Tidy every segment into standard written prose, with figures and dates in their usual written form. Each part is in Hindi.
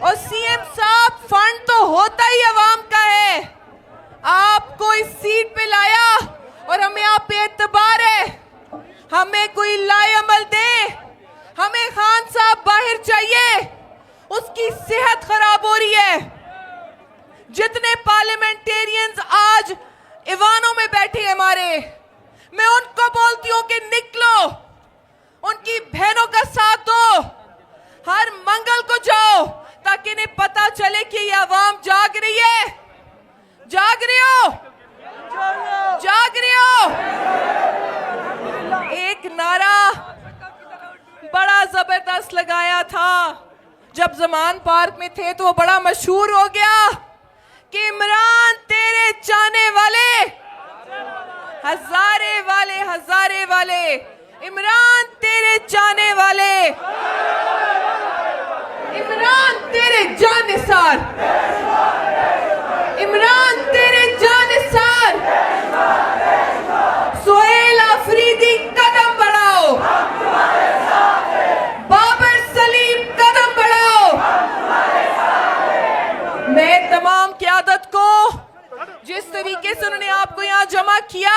और सीएम साहब, फंड तो होता ही अवाम का है। आपको इस सीट पे लाया और हमें आप पे एतबार है। हमें कोई लाएअमल दे। हमें खान साहब बाहर चाहिए, उसकी सेहत खराब हो रही है। जितने पार्लियामेंटेरियंस आज ईवानों में बैठे हैं हमारे, मैं उनको बोलती हूं कि निकलो, उनकी बहनों का साथ दो, हर मंगल को जाओ ताकि इन्हें पता चले कि ये आवाम जाग रही है। जाग रही हो? जाग रही हो? एक नारा बड़ा जबरदस्त लगाया था जब जमान पार्क में थे, तो वो बड़ा मशहूर हो गया कि इमरान तेरे चाहने वाले हजारे वाले, हजारे वाले, इमरान तेरे चाहने वाले, इमरान तेरे जानिसार, इमरान तेरे जानिसार। सुहेल अफरीदी कदम बढ़ाओ, बाबर सलीम कदम बढ़ाओ। मैं तमाम क़यादत को, जिस तरीके से उन्होंने आपको यहाँ जमा किया,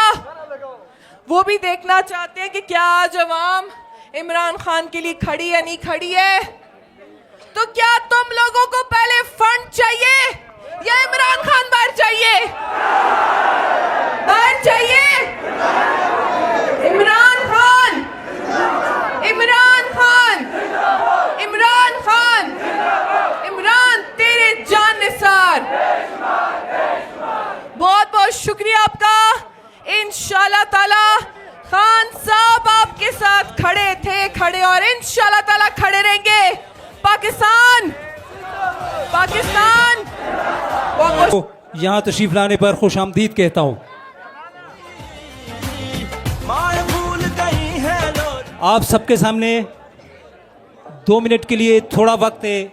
वो भी देखना चाहते हैं कि क्या आज अवाम इमरान खान के लिए खड़ी है, नहीं खड़ी है। तो क्या तुम लोगों को पहले फंड चाहिए या इमरान खान बाहर चाहिए? बाहर चाहिए? इमरान खान, इमरान खान, इमरान खान, इमरान तेरे जानिसार। बहुत बहुत शुक्रिया आपका। इंशाल्लाह ताला खान साहब आपके साथ खड़े थे, खड़े और इंशाल्लाह ताला खड़े रहेंगे। पाकिस्तान, पाकिस्तान। यहाँ तशरीफ लाने पर खुश आमदीद कहता हूँ। आप सबके सामने 2 मिनट के लिए थोड़ा वक्त है,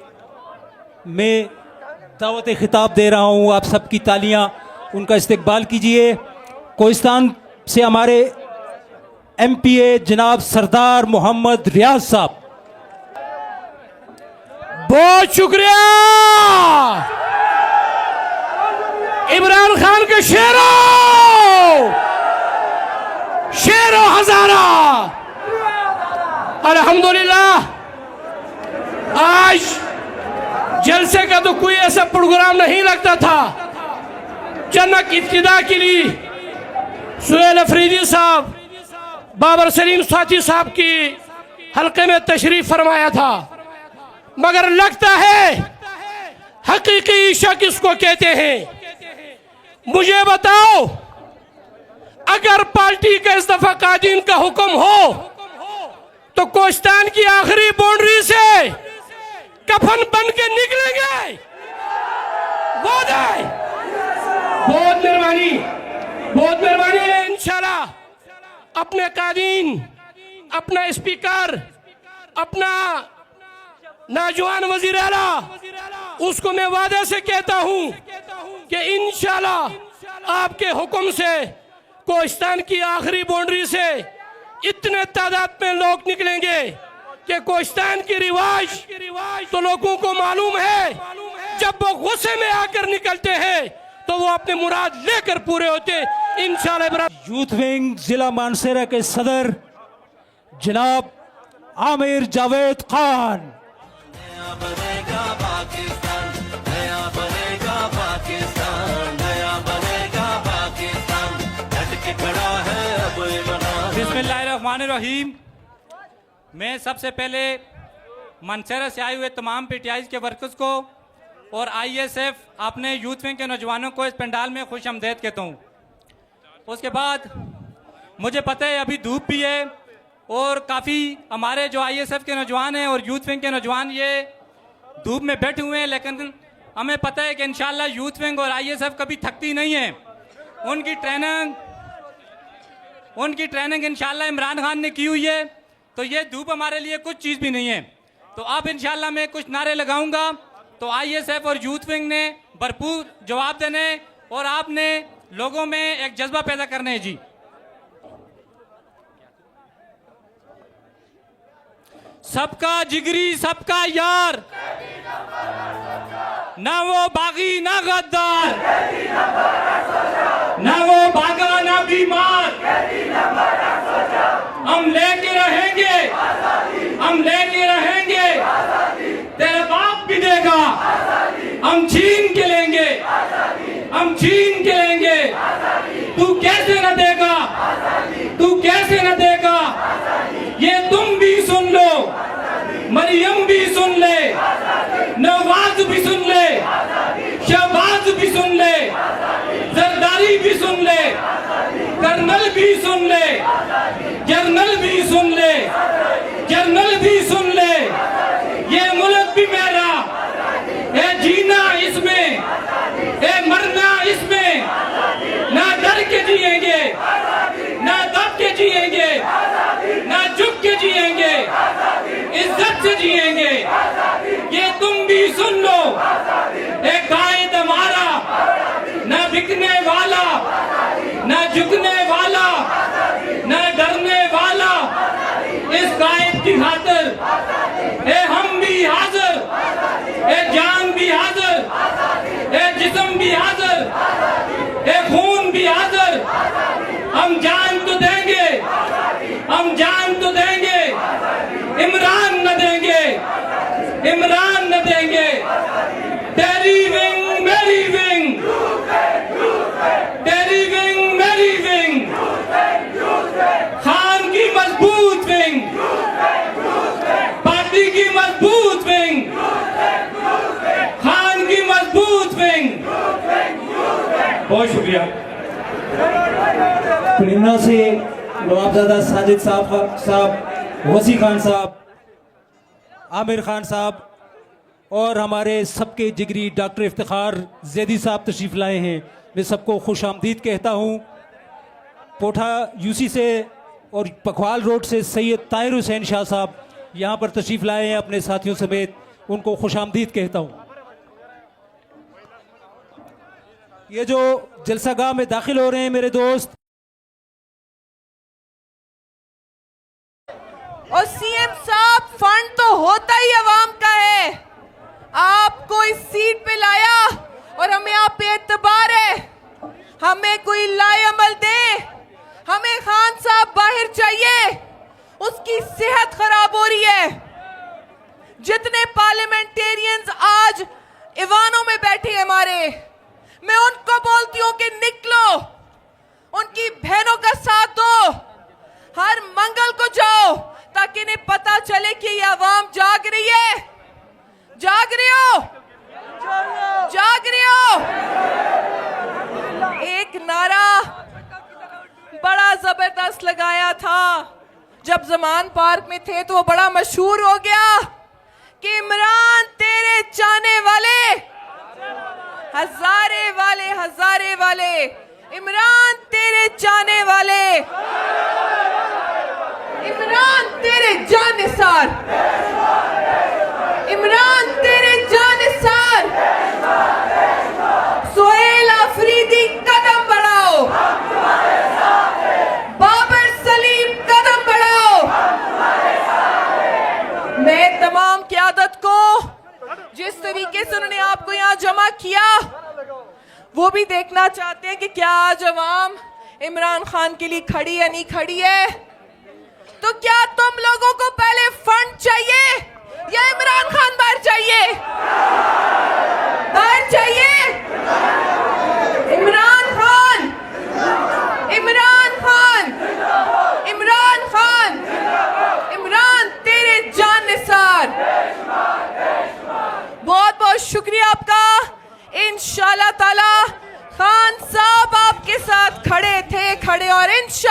मैं दावत खिताब दे रहा हूँ। आप सबकी तालियाँ, उनका इस्तकबाल कीजिए। कोहिस्तान से हमारे MPA जनाब सरदार मोहम्मद रियाज साहब। बहुत शुक्रिया इमरान खान के शेरों, शेरों हजारा। अल्हम्दुलिल्लाह, आज जलसे का तो कोई ऐसा प्रोग्राम नहीं लगता था। जनक इब्तिदा के लिए सुहेल अफरीदी साहब, बाबर सलीम साथी साहब की हल्के में तशरीफ फरमाया था, मगर लगता है हकीकी ईशा किसको कहते हैं। मुझे बताओ, अगर पार्टी के इस्तीफा कादीन का हुक्म हो तो कोहिस्तान की आखिरी बाउंड्री से कफन बन के निकलेंगे। वादा है। बहुत मेहरबानी, बहुत मेहरबानी है। इंशाल्लाह अपने कादीन, अपना स्पीकर, अपना नौजवान वजीर आला, उसको मैं वादे से कहता हूं कि इंशाल्लाह आपके हुक्म से कोहिस्तान की आखिरी बाउंड्री से इतने तादाद में लोग निकलेंगे कि कोहिस्तान की रिवाज तो लोगों को मालूम है। जब वो गुस्से में आकर निकलते हैं तो वो अपने मुराद लेकर पूरे होते इंशाल्लाह। यूथ विंग जिला मानसरा के सदर जनाब आमिर जावेद खान। बनेगा पाकिस्तान, नया बनेगा पाकिस्तान, नया बनेगा पाकिस्तान, डट के खड़ा है अब इमरान। बिस्मिल्लाहिर्रहमानिर्रहीम। मैं सबसे पहले मानसरा से आए हुए तमाम PTI के वर्कर्स को और ISF अपने यूथ विंग के नौजवानों को इस पंडाल में खुश आमदीद कहता हूँ। उसके बाद मुझे पता है अभी धूप भी है और काफ़ी हमारे जो ISF के नौजवान हैं और यूथ विंग के नौजवान ये धूप में बैठे हुए हैं, लेकिन हमें पता है कि इंशाल्लाह यूथ विंग और ISF कभी थकती नहीं है। उनकी ट्रेनिंग इंशाल्लाह इमरान खान ने की हुई है, तो ये धूप हमारे लिए कुछ चीज़ भी नहीं है। तो अब इंशाल्लाह मैं कुछ नारे लगाऊंगा, तो ISF और यूथ विंग ने भरपूर जवाब देने और आपने लोगों में एक जज्बा पैदा करना है। जी, सबका जिगरी सबका यार, ना वो बागी ना गद्दार, ना वो भागा ना बीमार, हम लेके रहेंगे, हम लेके रहेंगे, तेरे बाप भी देगा, हम छीन के लेंगे, हम छीन के लेंगे, तू कैसे न देगा, तू कैसे न देगा, ये तुम भी सुन लो, मरियम भी सुन ले, नवाज भी सुन ले, शहबाज भी सुन ले, जरदारी भी सुन ले, कर्नल भी सुन ले, जर्नल भी सुन ले, जर्नल भी सुन ले, ये मुल्क भी मेरा है, जीना इसमें है, मरना इसमें, ना डर के जिएंगे, ना दब के जिएंगे, ना झुक के जिएंगे, इज्जत से जिएंगे, ये तुम भी सुन लो, एक कायद हमारा, ना बिकने वाला, ना झुकने वाला, ना डरने वाला, इस कायद की खातिर हम भी हाजिर, जान भी हाजिर, जिस्म भी हाजिर, खून भी हाजिर, हम जान तो देंगे, हम जान तो देंगे, इमरान न देंगे, इमरान न देंगे, तेरी विंग मेरी विंग, तेरी विंग मेरी विंग, खान की मजबूत विंग, पार्टी की मजबूत विंग, खान की मजबूत विंग। बहुत शुक्रिया। प्रेरणा से नवाबजादा साजिद साहब, वसी खान साहब, आमिर खान साहब और हमारे सबके जिगरी डॉक्टर इफ्तिखार जैदी साहब तशरीफ़ लाए हैं। मैं सबको खुश आमदीद कहता हूँ। पोठा यूसी से और पखवाल रोड से सैयद ताहिर हुसैन शाह साहब यहाँ पर तशरीफ़ लाए हैं अपने साथियों समेत, उनको खुश आमदीद कहता हूँ। ये जो जलसागाह में दाखिल हो रहे हैं मेरे दोस्त, और सीएम साहब, फंड तो होता ही अवाम का है, आपको इस सीट पे लाया और हमें आप पे एतबार है, हमें कोई लाए अमल दे, हमें खान साहब बाहर चाहिए, उसकी सेहत खराब हो रही है। जितने पार्लियामेंटेरियंस आज ईवानों में बैठे हैं हमारे, मैं उनको बोलती हूं कि निकलो, उनकी बहनों का साथ दो, हर मंगल को जाओ ताकि इन्हें पता चले कि ये आवाम जाग रही है। जाग रहे हो, जाग रहे हो। एक नारा बड़ा जबरदस्त लगाया था जब जमान पार्क में थे, तो वो बड़ा मशहूर हो गया कि इमरान तेरे चाहने वाले हजारे वाले, हजारे वाले, इमरान तेरे चाहने वाले, इमरान तेरे जानिसार, इमरान तेरे जानिसार, सुहेल अफरीदी कदम बढ़ाओ, बाबर सलीम कदम बढ़ाओ। मैं तमाम क़यादत को, जिस तरीके से उन्होंने आपको यहाँ जमा किया, वो भी देखना चाहते हैं कि क्या आज अवाम इमरान खान के लिए खड़ी है, नहीं खड़ी है। तो क्या तुम लोगों को पहले फंड चाहिए या इमरान खान बाहर चाहिए? बाहर चाहिए इमरान खान, इमरान खान, इमरान खान, इमरान तेरे जानिसार। बहुत बहुत शुक्रिया आपका। इंशाल्लाह ताला खान साहब आपके साथ खड़े थे, खड़े और इंशाल्लाह